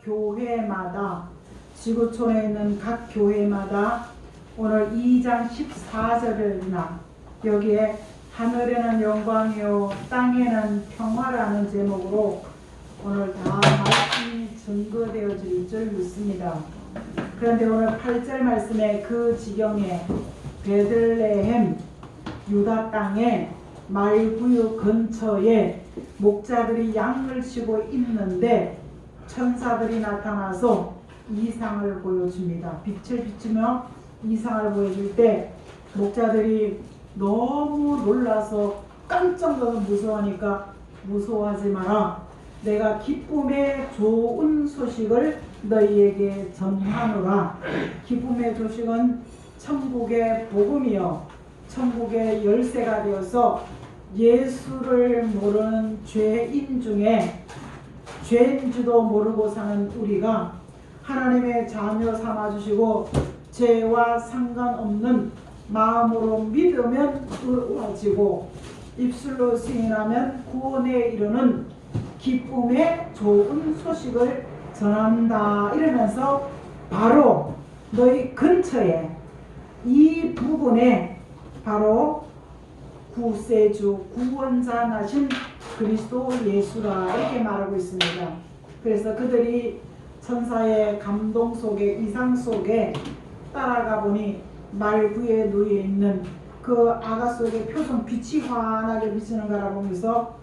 교회마다, 지구촌에 있는 각 교회마다 오늘 2장 14절이나 여기에 하늘에는 영광이요 땅에는 평화라는 제목으로 오늘 다 말씀이 증거되어질 줄 믿습니다. 그런데 오늘 8절 말씀에 그 지경에 베들레헴 유다 땅에 말구유 근처에 목자들이 양을 치고 있는데 천사들이 나타나서 이상을 보여줍니다. 빛을 비추며 이상을 보여줄 때 목자들이 너무 놀라서 깜짝 놀라서 무서워하니까 무서워하지 마라. 내가 기쁨의 좋은 소식을 너희에게 전하노라. 기쁨의 소식은 천국의 복음이요 천국의 열쇠가 되어서 예수를 모르는 죄인 중에 죄인지도 모르고 사는 우리가 하나님의 자녀 삼아주시고 죄와 상관없는 마음으로 믿으면 의로워지고 입술로 승인하면 구원에 이르는 기쁨의 좋은 소식을 전한다. 이러면서 바로 너희 근처에 이 부분에 바로 구세주 구원자 나신 그리스도 예수라 이렇게 말하고 있습니다. 그래서 그들이 천사의 감동 속에 이상 속에 따라가 보니 말구에 놓여 있는 그 아가 속에 표정 빛이 환하게 비치는 걸 알아보면서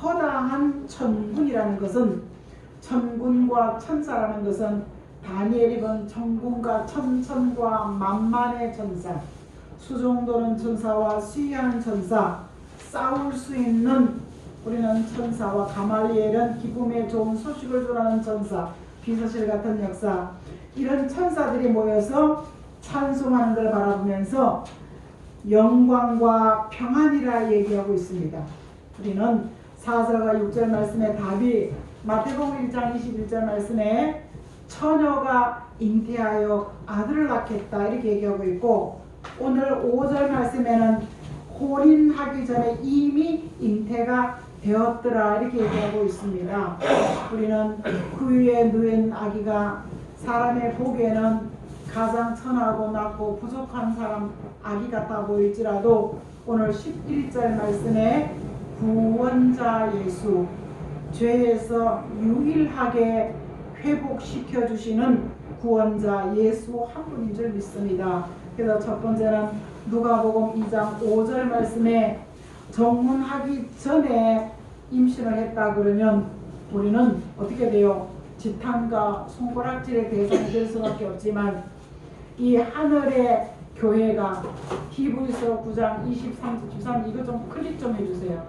허다한 천군이라는 것은 천군과 천사라는 것은 다니엘이 본 천군과 천천과 만만의 천사, 수종도는 천사와 수위하는 천사, 싸울 수 있는 우리는 천사와 가말리엘은 기쁨의 좋은 소식을 전하는 천사, 비서실 같은 역사, 이런 천사들이 모여서 찬송하는 걸 바라보면서 영광과 평안이라 얘기하고 있습니다. 우리는 4절과 6절 말씀의 답이 마태복음 1장 21절 말씀에 처녀가 잉태하여 아들을 낳겠다 이렇게 얘기하고 있고, 오늘 5절 말씀에는 혼인하기 전에 이미 잉태가 되었더라 이렇게 얘기하고 있습니다. 우리는 그 위에 누인 아기가 사람의 보기에는 가장 천하고 낮고 부족한 사람 아기 같아 보일지라도 오늘 11절 말씀에 구원자 예수, 죄에서 유일하게 회복시켜 주시는 구원자 예수 한 분인 줄 믿습니다. 그래서 첫 번째는 누가복음 2장 5절 말씀에 정문하기 전에 임신을 했다 그러면 우리는 어떻게 돼요? 지탄과 손가락질의 대상이 될 수밖에 없지만 이 하늘의 교회가 히브리서 9장 23, 23 이거 좀 클릭 좀 해주세요.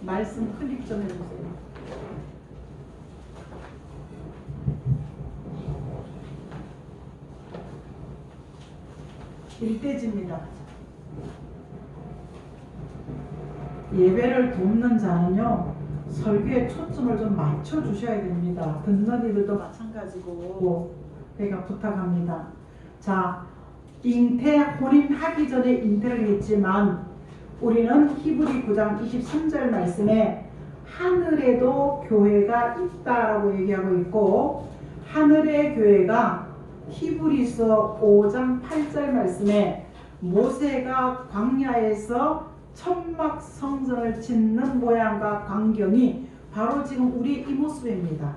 말씀 클릭 좀 해주세요. 일대지입니다. 예배를 돕는 자는요 설교에 초점을 좀 맞춰 주셔야 됩니다. 듣는 이들도 마찬가지고 제가 부탁합니다. 자, 잉태 혼인하기 전에 잉태를 했지만 우리는 히브리 9장 23절 말씀에 하늘에도 교회가 있다라고 얘기하고 있고, 하늘의 교회가 히브리서 5장 8절 말씀에 모세가 광야에서 천막 성전을 짓는 모양과 광경이 바로 지금 우리 이 모습입니다.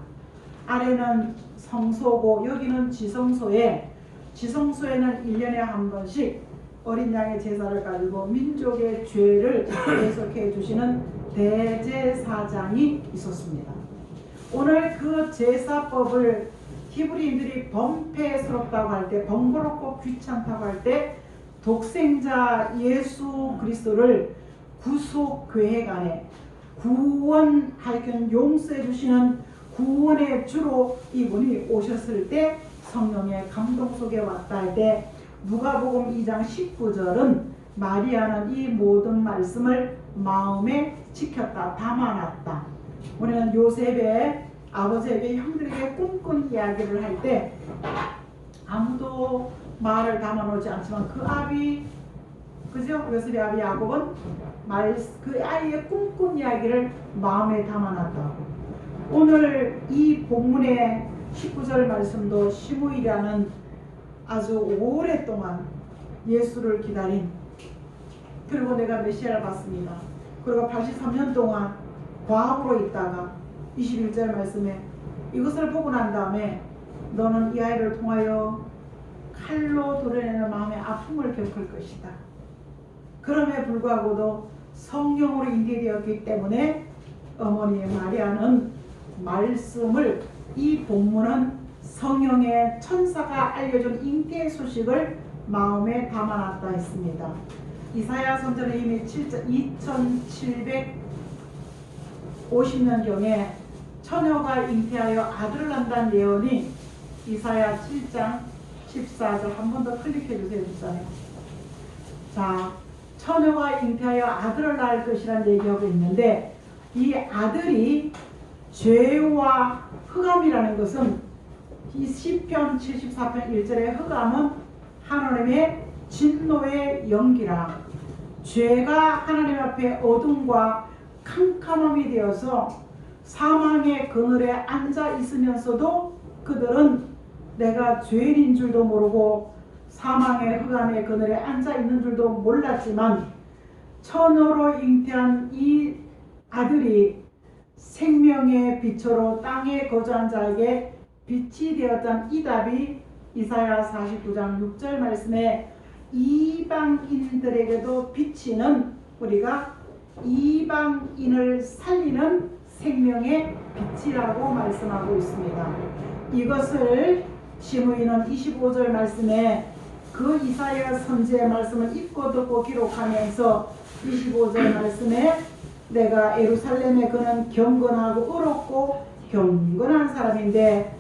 아래는 성소고 여기는 지성소에, 지성소에는 1년에 한 번씩 어린 양의 제사를 가지고 민족의 죄를 계속해 주시는 대제사장이 있었습니다. 오늘 그 제사법을 히브리인들이 범패스럽다고 할 때, 번거롭고 귀찮다고 할 때 독생자 예수 그리스도를 구속 계획 안에 구원할 용서해 주시는 구원의 주로 이분이 오셨을 때 성령의 감동 속에 왔다 할 때 누가복음 2장 19절은 마리아는 이 모든 말씀을 마음에 지켰다, 담아놨다. 우리는 요셉의 아버지에게 형들에게 꿈꾼 이야기를 할 때 아무도 말을 담아놓지 않지만 그 아비, 그죠? 요셉의 아비 야곱은 그 아이의 꿈꾼 이야기를 마음에 담아놨다고. 오늘 이 본문의 19절 말씀도 시므이라는 아주 오랫동안 예수를 기다린, 그리고 내가 메시아를 봤습니다. 그리고 83년 동안 과부로 있다가 21절 말씀에 이것을 보고 난 다음에 너는 이 아이를 통하여 칼로 도려내는 마음의 아픔을 겪을 것이다. 그럼에 불구하고도 성령으로 인도되었기 때문에 어머니 마리아는 말씀을, 이 본문은 성령의 천사가 알려준 잉태의 소식을 마음에 담아놨다 했습니다. 이사야 선지자는 이미 2750년경에 처녀가 잉태하여 아들을 낳는다는 예언이 이사야 7장 14절, 한 번 더 클릭해 주세요, 집사님. 자, 처녀가 잉태하여 아들을 낳을 것이라는 얘기하고 있는데, 이 아들이 죄와 흑암이라는 것은 이 시편 74편 1절의 흑암은 하나님의 진노의 연기라, 죄가 하나님 앞에 어둠과 캄캄함이 되어서 사망의 그늘에 앉아 있으면서도 그들은 내가 죄인인 줄도 모르고 사망의 흑암의 그늘에 앉아 있는 줄도 몰랐지만, 처녀로 잉태한 이 아들이 생명의 빛으로 땅에 거주한 자에게 빛이 되었다는 이 답이 이사야 49장 6절 말씀에 이방인들에게도 비치는, 우리가 이방인을 살리는 생명의 빛이라고 말씀하고 있습니다. 이것을 시므이는 25절 말씀에 그 이사야 선지의 말씀을 읽고 듣고 기록하면서 25절 말씀에 내가 예루살렘에 그는 경건하고 의롭고 경건한 사람인데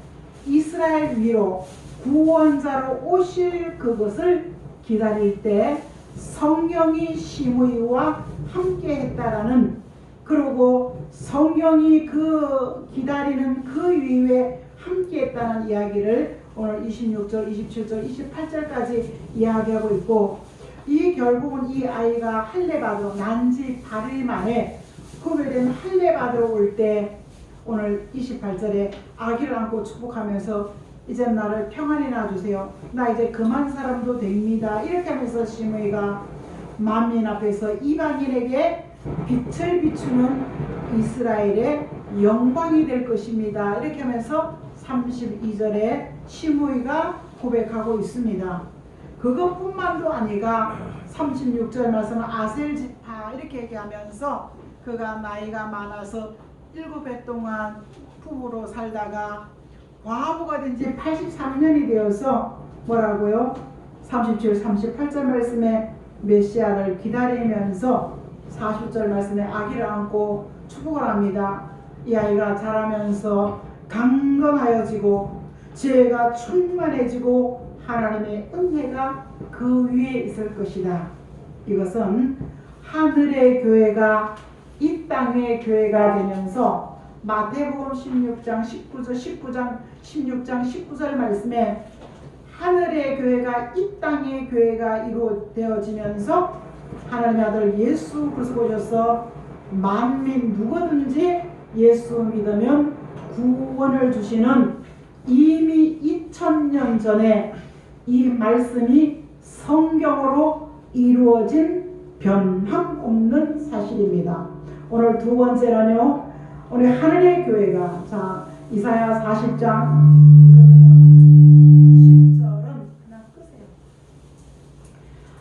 이스라엘 위로 구원자로 오실 그것을 기다릴 때 성령이 시므이와 함께 했다라는, 그리고 성령이 그 기다리는 그 위에 함께 했다는 이야기를 오늘 26절, 27절, 28절까지 이야기하고 있고, 이 결국은 이 아이가 할례 받으러 난지 8일 만에 후배된 할례 받으러 올 때 오늘 28절에 아기를 안고 축복하면서 이제 나를 평안히 놔주세요. 나 이제 그만 사람도 됩니다. 이렇게 하면서 시므이가 만민 앞에서 이방인에게 빛을 비추는 이스라엘의 영광이 될 것입니다. 이렇게 하면서 32절에 시므이가 고백하고 있습니다. 그것뿐만도 아니라 36절 말씀은 아셀지파 이렇게 얘기하면서 그가 나이가 많아서 7해 동안 부부로 살다가 과부가 된 지 83년이 되어서 뭐라고요? 37, 38절 말씀에 메시아를 기다리면서 40절 말씀에 아기를 안고 축복을 합니다. 이 아이가 자라면서 강건하여지고 지혜가 충만해지고 하나님의 은혜가 그 위에 있을 것이다. 이것은 하늘의 교회가 이 땅의 교회가 되면서 마태복음 16장 16장 19절 말씀에 하늘의 교회가 이 땅의 교회가 이루어지면서 하나님의 아들 예수 그리스도 오셔서 만민 누구든지 예수 믿으면 구원을 주시는, 이미 2000년 전에 이 말씀이 성경으로 이루어진 변함없는 사실입니다. 오늘 두 번째는요, 오늘 하늘의 교회가, 자 이사야 40장 10절은 그냥 끄세요.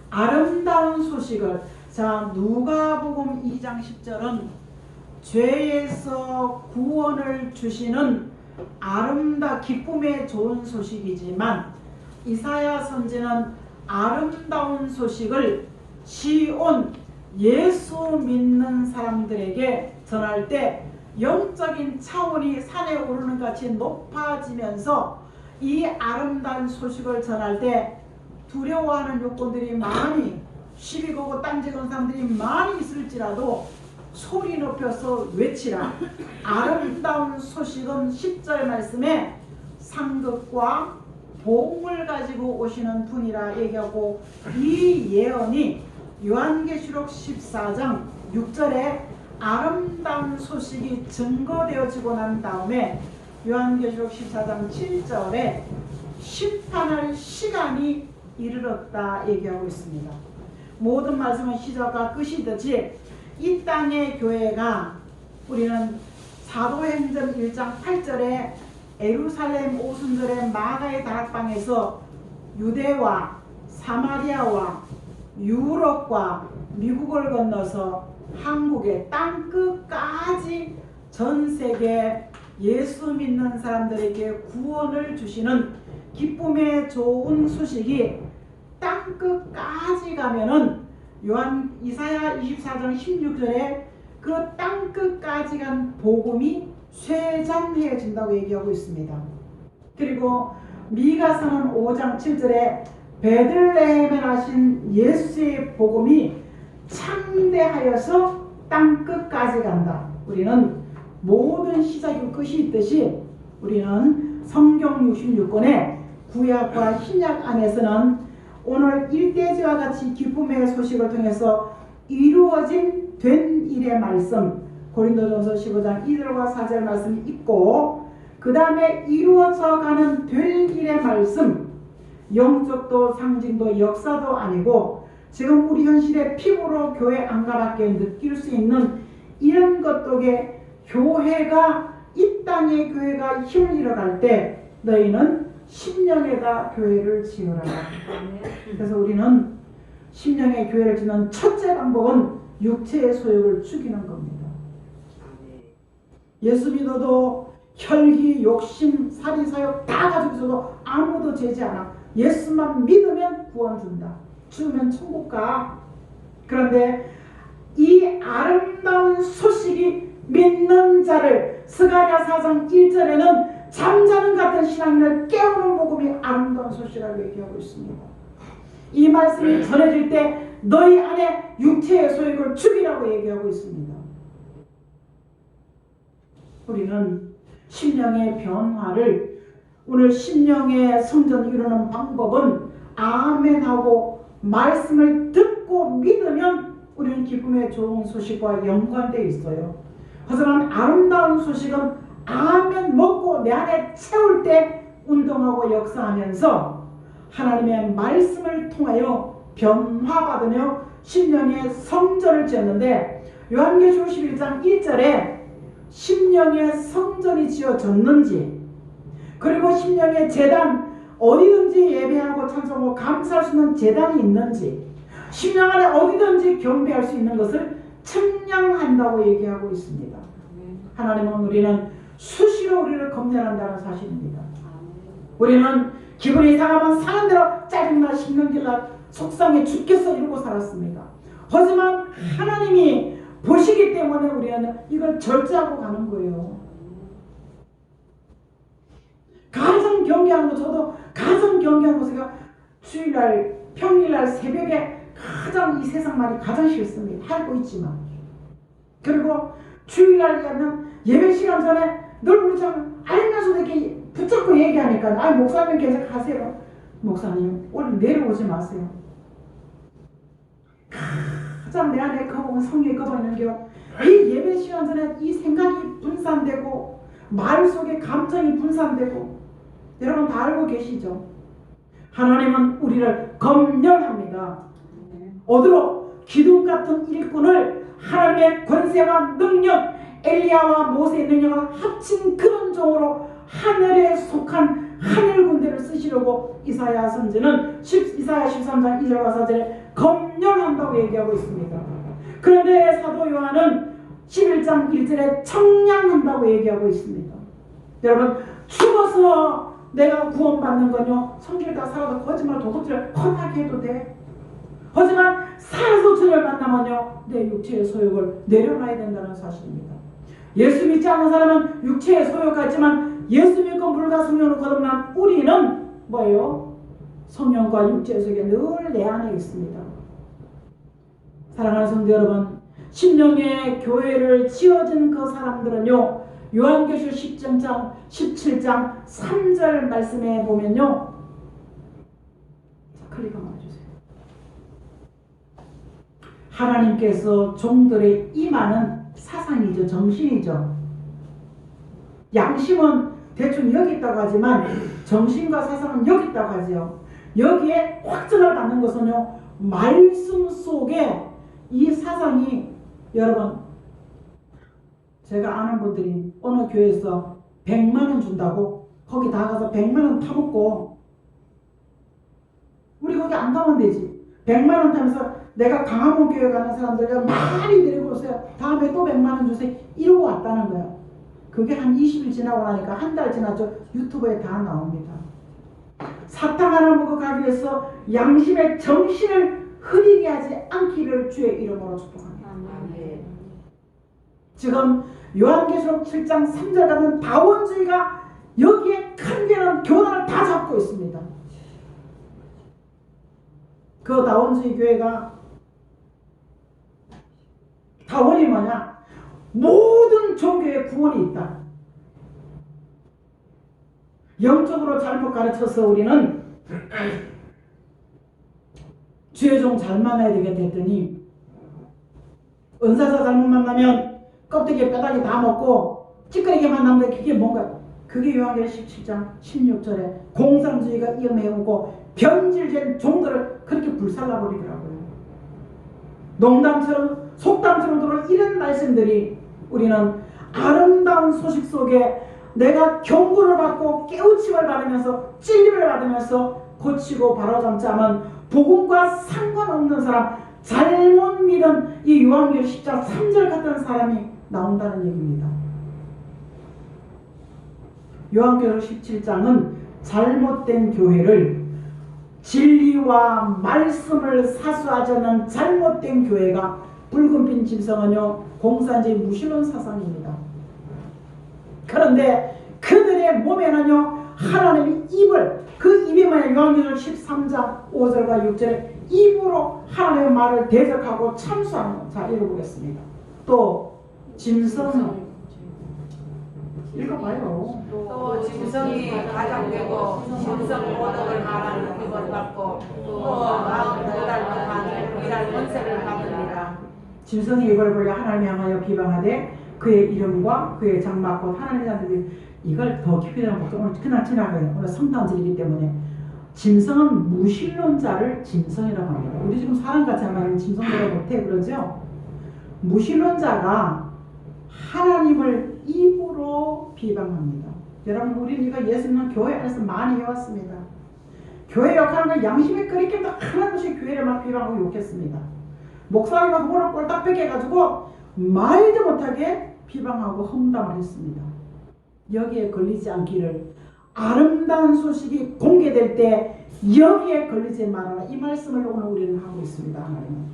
아름다운 소식을, 자 누가복음 2장 10절은 죄에서 구원을 주시는 기쁨의 좋은 소식이지만, 이사야 선지는 아름다운 소식을 시온 예수 믿는 사람들에게 전할 때 영적인 차원이 산에 오르는 같이 높아지면서 이 아름다운 소식을 전할 때 두려워하는 요건들이 많이, 시비 거고 딴지 거는 사람들이 많이 있을지라도 소리 높여서 외치라. 아름다운 소식은 10절 말씀에 상급과 복을 가지고 오시는 분이라 얘기하고, 이 예언이 요한계시록 14장 6절에 아름다운 소식이 증거되어지고 난 다음에 요한계시록 14장 7절에 심판할 시간이 이르렀다 얘기하고 있습니다. 모든 말씀은 시작과 끝이듯이 이 땅의 교회가 우리는 사도행전 1장 8절에 예루살렘 오순절에 마가의 다락방에서 유대와 사마리아와 유럽과 미국을 건너서 한국의 땅끝까지 전 세계 예수 믿는 사람들에게 구원을 주시는 기쁨의 좋은 소식이 땅끝까지 가면은 이사야 24장 16절에 그 땅끝까지 간 복음이 쇠잔해진다고 얘기하고 있습니다. 그리고 미가서는 5장 7절에 베들레헴에 나신 예수의 복음이 창대하여서 땅끝까지 간다. 우리는 모든 시작이 끝이 있듯이 우리는 성경 66권의 구약과 신약 안에서는 오늘 일대지와 같이 기쁨의 소식을 통해서 이루어진 된 일의 말씀 고린도전서 15장 2절과 4절 말씀이 있고 그 다음에 이루어져 가는 될 일의 말씀 영적도 상징도 역사도 아니고 지금 우리 현실의 피부로 교회 안가밖에 느낄 수 있는 이런 것들에 교회가 이 땅의 교회가 힘을 잃어갈 때 너희는 심령에다 교회를 지으라. 그래서 우리는 심령의 교회를 짓는 첫째 방법은 육체의 소욕을 죽이는 겁니다. 예수 믿어도 혈기, 욕심, 사리, 사욕 다 가지고 있어도 아무도 죄지 않아. 예수만 믿으면 구원 준다. 죽으면 천국 가. 그런데 이 아름다운 소식이 믿는 자를 스가랴 4장 1절에는 잠자는 같은 신앙인을 깨우는 복음이 아름다운 소식이라고 얘기하고 있습니다. 이 말씀이 전해질 때 너희 안에 육체의 소욕을 죽이라고 얘기하고 있습니다. 우리는 심령의 변화를 오늘 심령의 성전을 이루는 방법은 아멘하고 말씀을 듣고 믿으면 우리는 기쁨의 좋은 소식과 연관되어 있어요. 하지만 아름다운 소식은 아멘 먹고 내 안에 채울 때 운동하고 역사하면서 하나님의 말씀을 통하여 변화받으며 심령의 성전을 지었는데 요한계시록 11장 1절에 심령의 성전이 지어졌는지 그리고 심령의 제단 어디든지 예배하고 찬송하고 감사할 수 있는 제단이 있는지 심령 안에 어디든지 경배할 수 있는 것을 측량한다고 얘기하고 있습니다. 하나님은 우리는 수시로 우리를 검열한다는 사실입니다. 우리는 기분이 상하면 상한 대로 짜증나 신경질나 속상해 죽겠어 이러고 살았습니다. 하지만 하나님이 보시기 때문에 우리는 이걸 절제하고 가는 거예요. 가정 경계하는 거 저도 가정 경계하는 거 제가 주일날 평일날 새벽에 가장 이 세상 말이 가장 싫습니다. 알고 있지만 그리고 주일날 하면 예배 시간 전에 늘 우리 참 알면서도 이렇게 붙잡고 얘기하니까 목사님 계속 가세요. 목사님 오늘 내려오지 마세요. 가장 내 안에 거부가 성령이 거부가 있는 이 예배 시간 전에 이 생각이 분산되고 말 속에 감정이 분산되고 여러분 다 알고 계시죠? 하나님은 우리를 검열합니다. 어디로? 기둥 같은 일꾼을 하나님의 권세와 능력 엘리야와 모세의 능력을 합친 그런 종으로 하늘에 속한 하늘 군대를 쓰시려고 이사야 선지는 이사야 13장 2절과 4절에 검열한다고 얘기하고 있습니다. 그런데 사도 요한은 11장 1절에 청량한다고 얘기하고 있습니다. 여러분 죽어서 내가 구원받는 건요 성질 다 살아도 거짓말 도둑질 헛하게 해도 돼. 하지만 살아서 주를 만나면요 내 육체의 소욕을 내려놔야 된다는 사실입니다. 예수 믿지 않는 사람은 육체의 소욕 같지만 예수 믿고 물과 성령으로 거듭난 우리는 뭐예요? 성령과 육체의 소욕이 늘 내 안에 있습니다. 사랑하는 성도 여러분, 심령의 교회를 지어진 그 사람들은요 요한계시록 17장 3절 말씀에 보면요 클릭 한번 해주세요. 하나님께서 종들의 임하는 사상이죠. 정신이죠. 양심은 대충 여기 있다고 하지만 정신과 사상은 여기 있다고 하죠. 여기에 확증을 받는 것은요, 말씀 속에 이 사상이, 여러분, 제가 아는 분들이 어느 교회에서 100만원 준다고 거기 다 가서 100만원 타먹고, 우리 거기 안 가면 되지. 100만원 타면서 내가 강화문 교회 가는 사람들 많이 데리고 오세요. 다음에 또 100만원 주세요. 이러고 왔다는 거예요. 그게 한 20일 지나고 나니까 한 달 지나죠. 유튜브에 다 나옵니다. 사탕 하나 먹어 가기 위해서 양심의 정신을 흐리게 하지 않기를 주의 이름으로 축복합니다. 지금 요한계시록 7장 3절 같은 다원주의가 여기에 큰게는 교단을 다 잡고 있습니다. 그 다원주의 교회가 다원이 뭐냐? 모든 종교에 구원이 있다. 영적으로 잘못 가르쳐서 우리는 주의 종 잘 만나야 되겠다 했더니, 은사자 잘못 만나면 껍데기에 뼈다귀 다 먹고 찌끄리게만 남는데 그게 뭔가? 그게 요한계시록 17장 16절에 공산주의가 이어매우고 변질된 종들을 그렇게 불살라버리더라고요. 농담처럼 속담처럼 들어오는 이런 말씀들이, 우리는 아름다운 소식 속에 내가 경고를 받고 깨우침을 받으면서 찔림을 받으면서 고치고 바로잡지 않은 복음과 상관없는 사람, 잘못 믿은 이 요한계시록 10장 3절 같은 사람이 나온다는 얘기입니다. 요한계시록 17장은 잘못된 교회를, 진리와 말씀을 사수하지 않는 잘못된 교회가, 붉은빛 짐승은요 공산주의 무신론 사상입니다. 그런데 그들의 몸에는요 하나님의 입을, 그 입이 뭐냐? 요한계시록 13장 5절과 6절에 입으로 하나님의 말을 대적하고 참수하는 것. 자, 읽어보겠습니다. 또 짐승은, 읽어봐요. 또 짐승이 가장되고 짐승 모독을 말하는 기벌을 받고 또 마음 도달못한 이란 권세를 받으리라. 짐승이 이걸 보려 하나님을 향하여 비방하되 그의 이름과 그의 장막 곧 하나님의 자들이, 이걸 더 깊이 들어보면 오늘 그날 지나가요. 오늘 성탄절이기 때문에 짐승은 무신론자를 짐승이라고 합니다. 우리 지금 사람같이 하면 짐승보다 못해 그러죠? 무신론자가 하나님을 입으로 비방합니다. 여러분, 우리는 이거 예수님은 교회 안에서 많이 해왔습니다. 교회 역할은 건 양심에 끓이게 하나님이 교회를 막 비방하고 욕했습니다. 목사님과 후보를 꼴딱 뺏겨가지고 말도 못하게 비방하고 험담을 했습니다. 여기에 걸리지 않기를, 아름다운 소식이 공개될 때 여기에 걸리지 말아라, 이 말씀을 오늘 우리는 하고 있습니다. 하나님은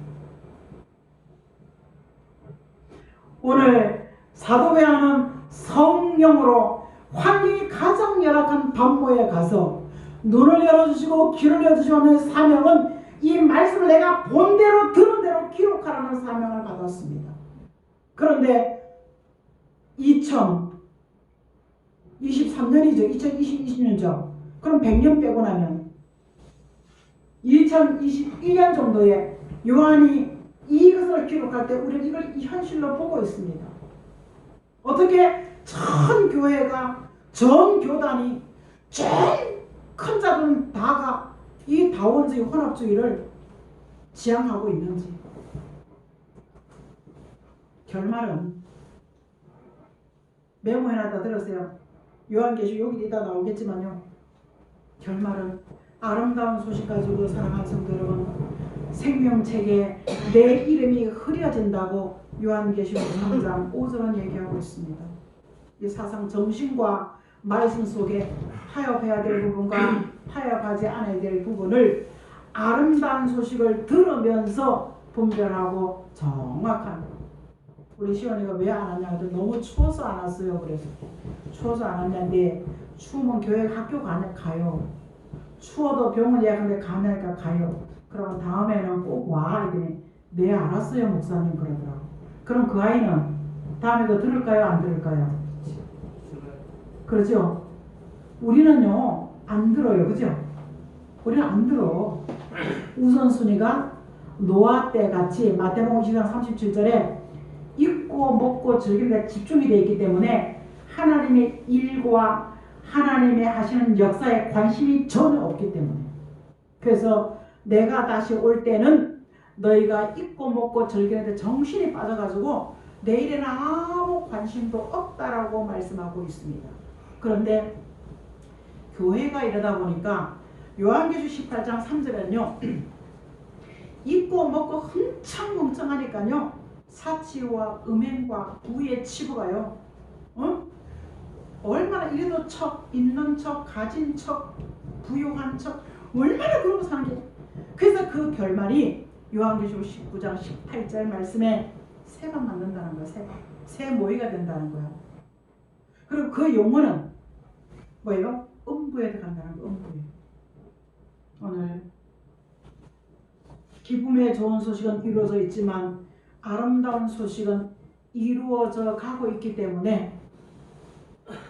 오늘 사도 베드로는 성령으로 환경이 가장 열악한 반모에 가서 눈을 열어주시고 귀를 열어주시는 사명은, 이 말씀을 내가 본 대로 들은 대로 기록하라는 사명을 받았습니다. 그런데 2023년이죠. 2020년이죠. 그럼 100년 빼고 나면 2021년 정도에 요한이 이것을 기록할 때 우리는 이걸 현실로 보고 있습니다. 어떻게 전 교회가, 전 교단이, 전 큰 자들은 다가 이 다원주의 혼합주의를 지향하고 있는지. 결말은 메모해놨다 들으세요. 요한계시록 여기 이따 나오겠지만요, 결말은 아름다운 소식 가지고 사랑하는 성도 여러분, 생명책에 내 이름이 흐려진다고 요한계시록 3장 5절은 얘기하고 있습니다. 이 사상 정신과 말씀 속에 타협해야 될 부분과 타협하지 않아야 될 부분을 아름다운 소식을 들으면서 분별하고 정확한, 우리 시원이가 왜 안 왔냐 그랬더니 너무 추워서 안 왔어요. 그래서 추워서 안 왔냐는데, 추우면 교회 학교 가요. 추워도 병원 예약하는데 가냐니까 가요. 그러면 다음에는 꼭 와. 이러더니 네 알았어요 목사님 그러더라고. 그럼 그 아이는 다음에 그거 들을까요 안 들을까요? 그렇죠? 우리는요 안 들어요. 그죠? 우리는 안 들어. 우선순위가 노아 때 같이 마태복음 10장 37절에 잊고 먹고 즐기는 데 집중이 되어 있기 때문에 하나님의 일과 하나님의 하시는 역사에 관심이 전혀 없기 때문에, 그래서 내가 다시 올 때는 너희가 잊고 먹고 즐기는 데 정신이 빠져가지고 내일에는 아무 관심도 없다라고 말씀하고 있습니다. 그런데 교회가 이러다 보니까 요한계시록 18장 3절에는요 잊고 먹고 흥청망청하니까요 사치와 음행과 부의 치부가요 얼마나 이래도 척, 있는 척, 가진 척, 부유한 척, 얼마나 그러고 사는 게. 그래서 그 결말이 요한계시록 19장 18절 말씀에 새가 맞는다는 거야. 새 모이가 된다는 거야. 그리고 그 용어는 뭐예요? 음부에 들어간다는 거. 음부에. 오늘 기쁨의 좋은 소식은 이루어져 있지만 아름다운 소식은 이루어져 가고 있기 때문에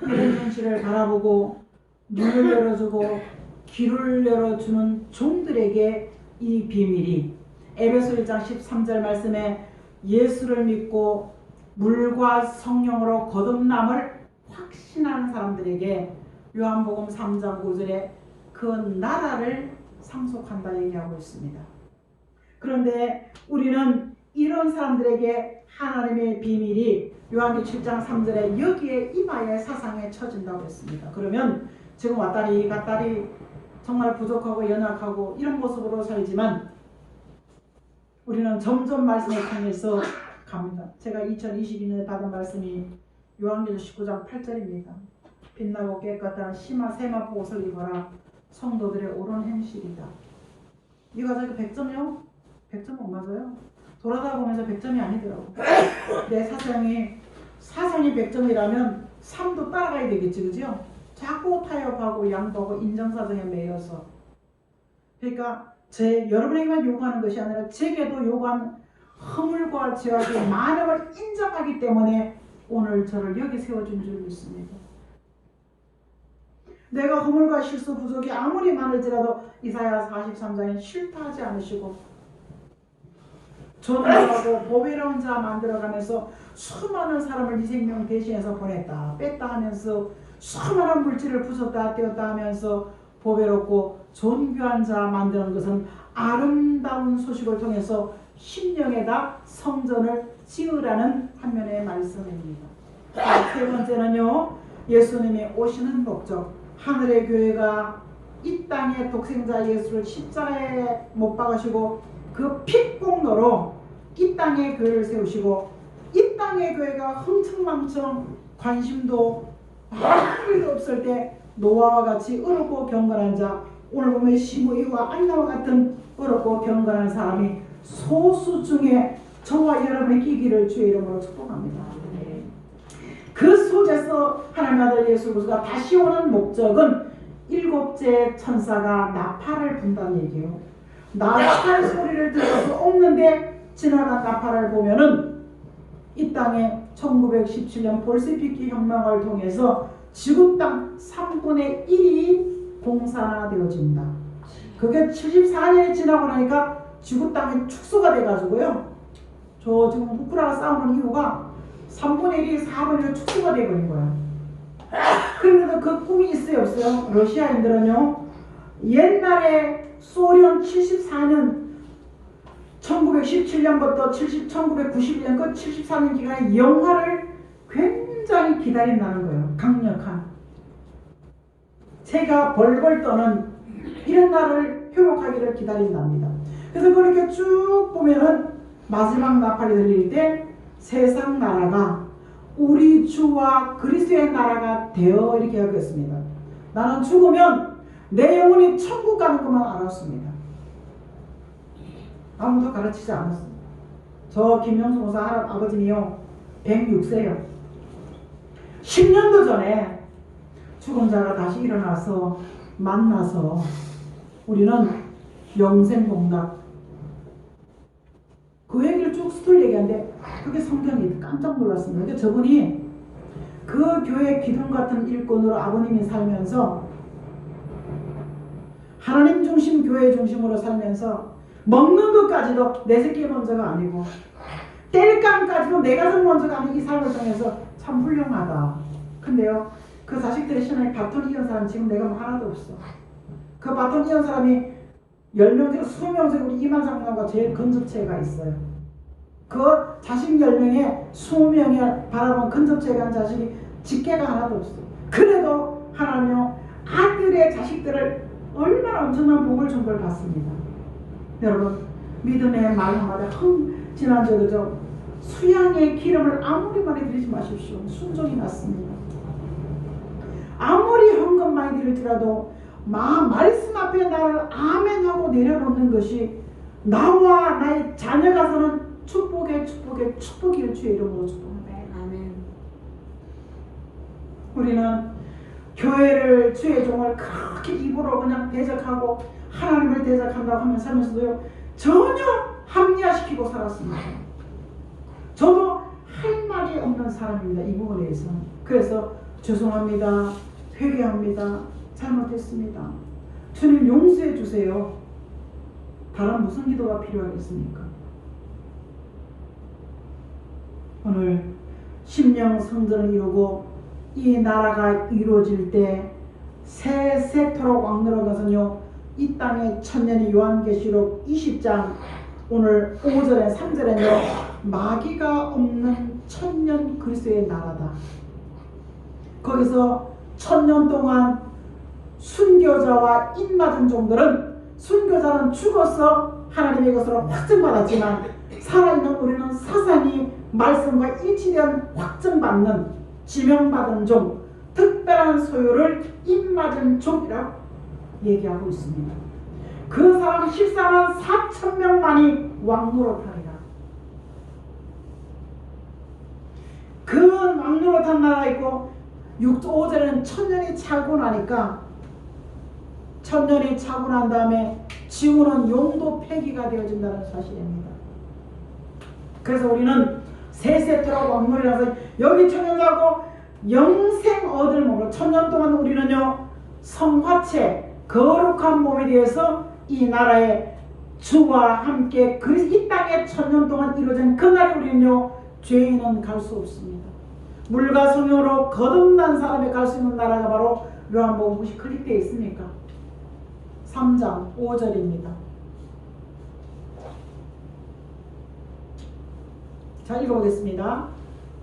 이런 현실을 바라보고 눈을 열어주고 귀를 열어주는 종들에게 이 비밀이 에베소 1장 13절 말씀에 예수를 믿고 물과 성령으로 거듭남을 확신하는 사람들에게 요한복음 3장 5절에 그 나라를 상속한다 얘기하고 있습니다. 그런데 우리는 이런 사람들에게 하나님의 비밀이 요한계시록 7장 3절에 여기에 이마에 사상에 쳐진다고 했습니다. 그러면 지금 왔다리 갔다리 정말 부족하고 연약하고 이런 모습으로 살지만 우리는 점점 말씀을 통해서 갑니다. 제가 2022년에 받은 말씀이 요한계시록 19장 8절입니다. 빛나고 깨끗한 심화 세마포 옷을 입어라. 성도들의 옳은 행실이다. 이거 저기 100점이요? 100점 못 맞아요. 돌아다 보면서 100점이 아니더라고. 내 사상이 100점이라면 삶도 따라가야 되겠지, 그죠? 자꾸 타협하고 양보하고 인정사정에 매여서. 그러니까 여러분에게만 요구하는 것이 아니라 제게도 요구한 허물과 죄악의 많음을 인정하기 때문에 오늘 저를 여기 세워준 줄 믿습니다. 내가 허물과 실수 부족이 아무리 많을지라도 이사야 43장에 싫다 하지 않으시고 존귀하고 보배로운 자 만들어가면서 수많은 사람을 네 생명 대신해서 보냈다 뺐다 하면서 수많은 물질을 부쉈다 떼었다 하면서 보배롭고 존귀한 자 만드는 것은 아름다운 소식을 통해서 심령에다 성전을 지으라는 한면의 말씀입니다. 세 번째는요, 예수님이 오시는 목적. 하늘의 교회가 이 땅의 독생자 예수를 십자가에 못 박으시고 그 핏공로로 이 땅의 교회를 세우시고 이 땅의 교회가 흥청망청 관심도 아무리도 없을 때 노아와 같이 어렵고 경건한 자, 오늘 보면 시므이와 안나와 같은 어렵고 경건한 사람이 소수 중에 저와 여러분의 끼기를 주의 이름으로 축복합니다. 그 속에서 하나님의 아들 예수 그리스도가 다시 오는 목적은 일곱째 천사가 나팔을 분다는 얘기예요. 나팔 소리를 들어서 없는데 지나간 나팔을 보면은 이 땅에 1917년 볼셰비키 혁명을 통해서 지구 땅 3분의 1이 공산화되어집니다. 그게 74년이 지나고 나니까 지구 땅이 축소가 돼가지고요. 저 지금 우크라이나 싸우는 이유가 3분의 1이 4분의 1로 축소가 돼버린 거야. 그런데도 그 꿈이 있어요, 없어요? 러시아인들은요, 옛날에 소련 74년 1917년부터 1991년 그 74년 기간에 영화를 굉장히 기다린다는 거예요. 강력한. 새가 벌벌 떠는 이런 날을 회복하기를 기다린답니다. 그래서 그렇게 쭉 보면은 마지막 나팔이 들릴 때 세상 나라가 우리 주와 그리스도의 나라가 되어 이렇게 하겠습니다. 나는 죽으면 내 영혼이 천국 가는 것만 알았습니다. 아무도 가르치지 않았습니다. 저 김영수 목사 아버지요 106세요. 10년도 전에 죽은 자가 다시 일어나서 만나서 우리는 영생복락 그 얘기를 쭉 스토리 얘기하는데 그게 성경이 깜짝 놀랐습니다. 그러니까 저분이 그 교회 기둥 같은 일꾼으로 아버님이 살면서 하나님 중심 교회 중심으로 살면서 먹는 것까지도 내 새끼 먼저가 아니고 뗄감까지도 내가 좀 먼저 가는 이 삶을 통해서 참 훌륭하다. 근데요, 그 자식들의 신앙에 바톤 이은 사람 지금 내가 뭐 하나도 없어. 그 바톤 이은 사람이 10명 중 20명 중 우리 이만 장로가 제일 근접체가 있어요. 그 자식 10명에 20명이 바라본 근접체가 한 자식이 직계가 하나도 없어. 그래도 하나님은 아들의 자식들을 얼마나 엄청난 복을 준 걸 봤습니다. 여러분, 믿음의 말 한마디 지난주에 그죠? 수양의 기름을 아무리 많이 드리지 마십시오. 순종이 낫습니다. 아무리 헌금 많이 드릴지라도 말씀 앞에 나를 아멘하고 내려놓는 것이 나와 나의 자녀가 사는 축복의 주의 이름으로 축복합니다. 아멘. 우리는 교회를 주의 종을 그렇게 입으로 그냥 대적하고 하나님을 대적한다고 하면서 살면서도요, 전혀 합리화시키고 살았습니다. 저도 할 말이 없는 사람입니다. 이 부분에 대해서는. 그래서 죄송합니다. 회개합니다. 잘못했습니다. 주님 용서해 주세요. 다른 무슨 기도가 필요하겠습니까? 오늘 심령 성전을 이루고 이 나라가 이루어질 때 세세토록 왕노로 가서요, 이 땅의 천년이 요한계시록 20장 오늘 5절에 3절에는요, 마귀가 없는 천년 그리스도의 나라다. 거기서 천년 동안 순교자와 입맞은 종들은, 순교자는 죽어서 하나님의 것으로 확증받았지만 살아있는 우리는 사상이 말씀과 일치된 확증받는 지명받은 종, 특별한 소유를 입맞은 종이라고 얘기하고 있습니다. 그 사람 14만 4천 명만이 왕노릇하리라. 그 왕노릇한 나라가 있고 5절에는 천년이 차고 나니까, 천년이 차고 난 다음에 지구는 용도 폐기가 되어진다는 사실입니다. 그래서 우리는 세세토록 왕노릇이라서 여기 천년자고 영생 얻을 몸으로 천년 동안 우리는요, 성화체 거룩한 몸에 대해서 이 나라의 주와 함께 이 땅에 천년 동안 이루어진 그날에 우리는요, 죄인은 갈 수 없습니다. 물과 성령으로 거듭난 사람이 갈 수 있는 나라가 바로 요한복음 혹시 클릭되어 있습니까? 3장 5절입니다. 자, 읽어보겠습니다.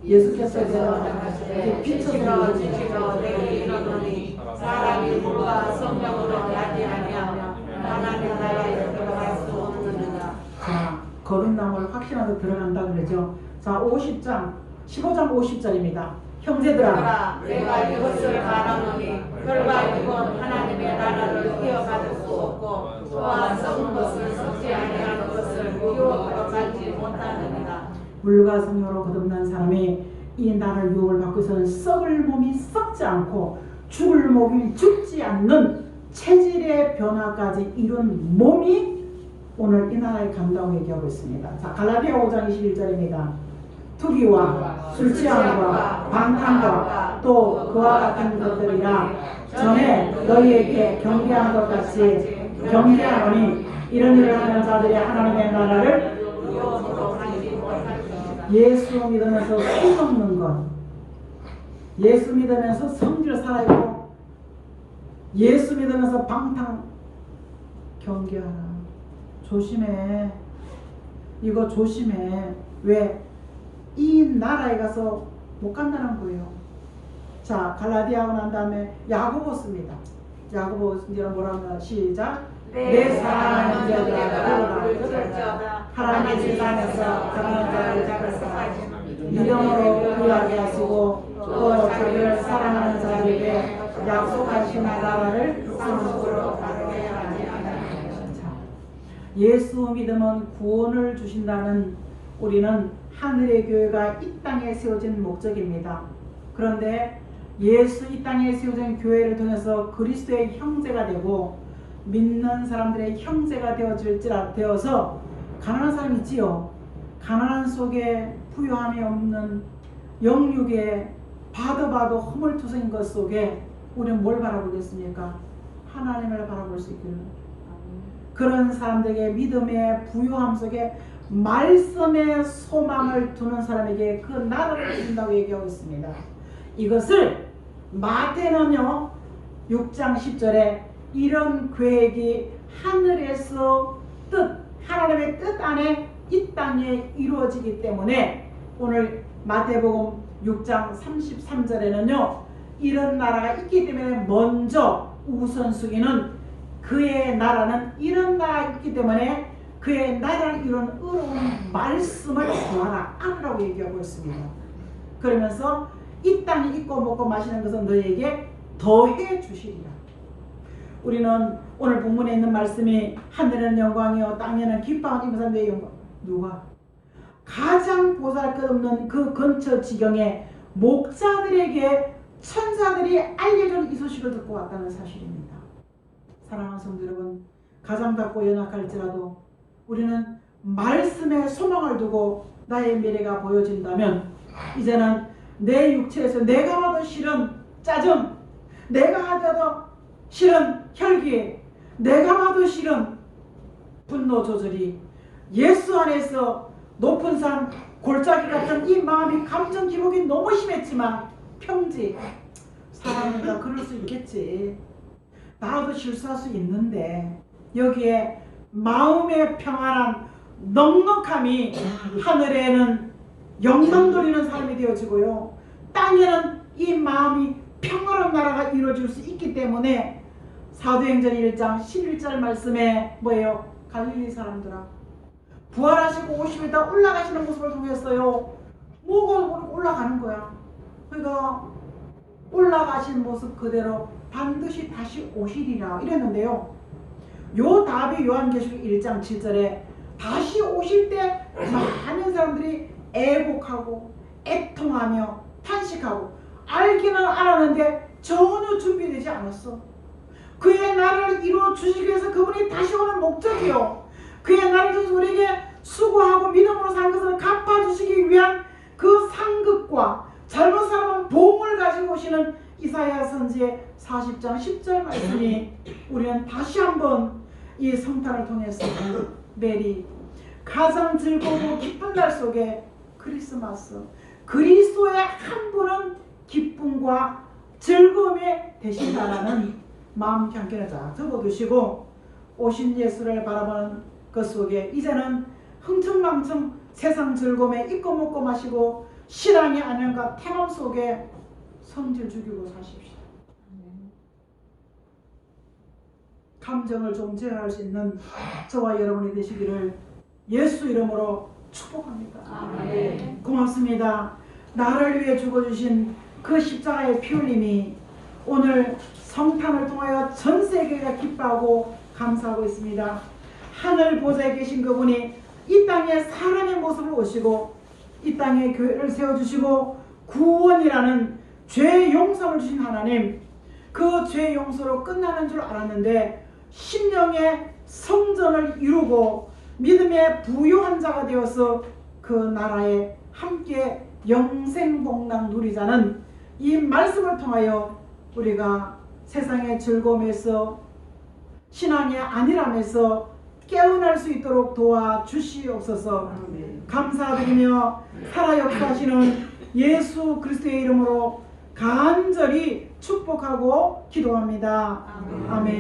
예수께서 대답하시되 빛으로 지시로 내게 이르노니 사람이 물과 성령으로 나지 아니하며 하나님 나라에 들어갈 수 없느니라. 자, 거듭남을 확신하고 들어간다 그러죠. 자, 15장 50절입니다. 형제들아, 내가 이것을 말하노니 결과 이건 하나님의 나라를 이어받을 수 없고 또한 썩은 것을 썩지 아니하는 것을 유혹으로 받지 못하느니라. 물과 성령으로 거듭난 사람이 이 나라를 유혹을 받고 있어는 썩을 몸이 썩지 않고 죽을 몸이 죽지 않는 체질의 변화까지 이룬 몸이 오늘 이 나라에 간다고 얘기하고 있습니다. 자, 갈라디아 5장 21절입니다. 투기와 술 취함과 방탕과 또 그와 같은 것들이라 전에 너희에게 경계한 것 같이 경계하노니 이런 일을 하는 자들이 하나님의 나라를 예수 믿으면서 술 먹는 것, 예수 믿으면서 성질 살아있고, 예수 믿으면서 방탕 경계하라. 조심해. 이거 조심해. 왜? 이 나라에 가서 못 간다는 거예요. 자, 갈라디아하고 난 다음에 야고보 씁니다. 야고보 이제 뭐라고 하나 시작. 내 사랑하는 자들아 들으라. 하나님의 세상에서 가난한 자를 잡으사 믿음으로 구하게 하시고 또 자기를 사랑하는 자에게 약속하신 나라를 상속으로 받게 하리라. 예수 믿음은 구원을 주신다는 우리는 하늘의 교회가 이 땅에 세워진 목적입니다. 그런데 예수 이 땅에 세워진 교회를 통해서 그리스도의 형제가 되고 믿는 사람들의 형제가 되어서 가난한 사람이 있지요. 가난한 속에 부유함이 없는 영육의 봐도 허물투성인 것 속에 우리는 뭘 바라보겠습니까? 하나님을 바라볼 수 있기를. 그런 사람들에게 믿음의 부유함 속에 말씀에 소망을 두는 사람에게 그 나라를 주신다고 얘기하고 있습니다. 이것을 마태는요 6장 10절에 이런 계획이 하늘에서 하나님의 뜻 안에 이 땅에 이루어지기 때문에 오늘 마태복음 6장 33절에는요 이런 나라가 있기 때문에 먼저 우선순위는 그의 나라는 이런 나라가 있기 때문에 그의 나라를 이루는 의로운 말씀을 구하라 알으라고 얘기하고 있습니다. 그러면서 이 땅에 있고 먹고 마시는 것은 너에게 더해 주시리라. 우리는 오늘 본문에 있는 말씀이 하늘은 영광이요 땅에는 기뻐하는 임산대의 영광. 누가? 가장 보잘것없는 그 근처 지경에 목자들에게 천사들이 알려준 이 소식을 듣고 왔다는 사실입니다. 사랑하는 성도 여러분, 가장 작고 연약할지라도 우리는 말씀에 소망을 두고 나의 미래가 보여진다면 이제는 내 육체에서 내가 하던 싫은 짜증, 내가 하던 싫은 혈기, 내가 봐도 싫은 분노 조절이 예수 안에서 높은 산 골짜기 같은 이 마음이 감정 기복이 너무 심했지만 평지 사람이니까 그럴 수 있겠지. 나도 실수할 수 있는데 여기에 마음의 평안한 넉넉함이 하늘에는 영광 돌리는 사람이 되어지고요. 땅에는 이 마음이 평화로운 나라가 이루어질 수 있기 때문에 사도행전 1장 11절 말씀에 뭐예요? 갈릴리 사람들아 부활하시고 50m 올라가시는 모습을 통했어요. 뭐가 올라가는 거야. 그러니까 올라가신 모습 그대로 반드시 다시 오시리라 이랬는데요. 요 답이 요한계시록 1장 7절에 다시 오실 때 많은 사람들이 애곡하고 애통하며 탄식하고 알기는 알았는데 전혀 준비되지 않았어. 그의 나라를 이루어 주시기 위해서 그분이 다시 오는 목적이요. 그의 나라를 통해서 우리에게 수고하고 믿음으로 산 것을 갚아주시기 위한 그 상급과 잘못 살아온 보응을 가지고 오시는 이사야 선지의 40장 10절 말씀이 우리는 다시 한번 이 성탄을 통해서 메리 가장 즐거우고 기쁜 날 속에 크리스마스 그리스도의 한 분은 기쁨과 즐거움이 되신다라는 마음 향기를 쫙 적어두시고 오신 예수를 바라보는 것 속에 이제는 흥청망청 세상 즐거움에 있고 먹고 마시고 신앙의 안녕과 태감 속에 성질 죽이고 사십시오. 감정을 좀 제어할 수 있는 저와 여러분이 되시기를 예수 이름으로 축복합니다. 아멘. 고맙습니다. 나를 위해 죽어주신 그 십자가의 피 흘림이 오늘 성탄을 통하여 전 세계가 기뻐하고 감사하고 있습니다. 하늘 보좌에 계신 그분이 이 땅에 사람의 모습을 오시고 이 땅에 교회를 세워주시고 구원이라는 죄 용서를 주신 하나님, 그 죄 용서로 끝나는 줄 알았는데 심령의 성전을 이루고 믿음의 부요한 자가 되어서 그 나라에 함께 영생복락 누리자는 이 말씀을 통하여 우리가 세상의 즐거움에서 신앙의 안일함에서 깨어날 수 있도록 도와주시옵소서. 감사드리며 살아 역사하시는 예수 그리스도의 이름으로 간절히 축복하고 기도합니다. 아멘.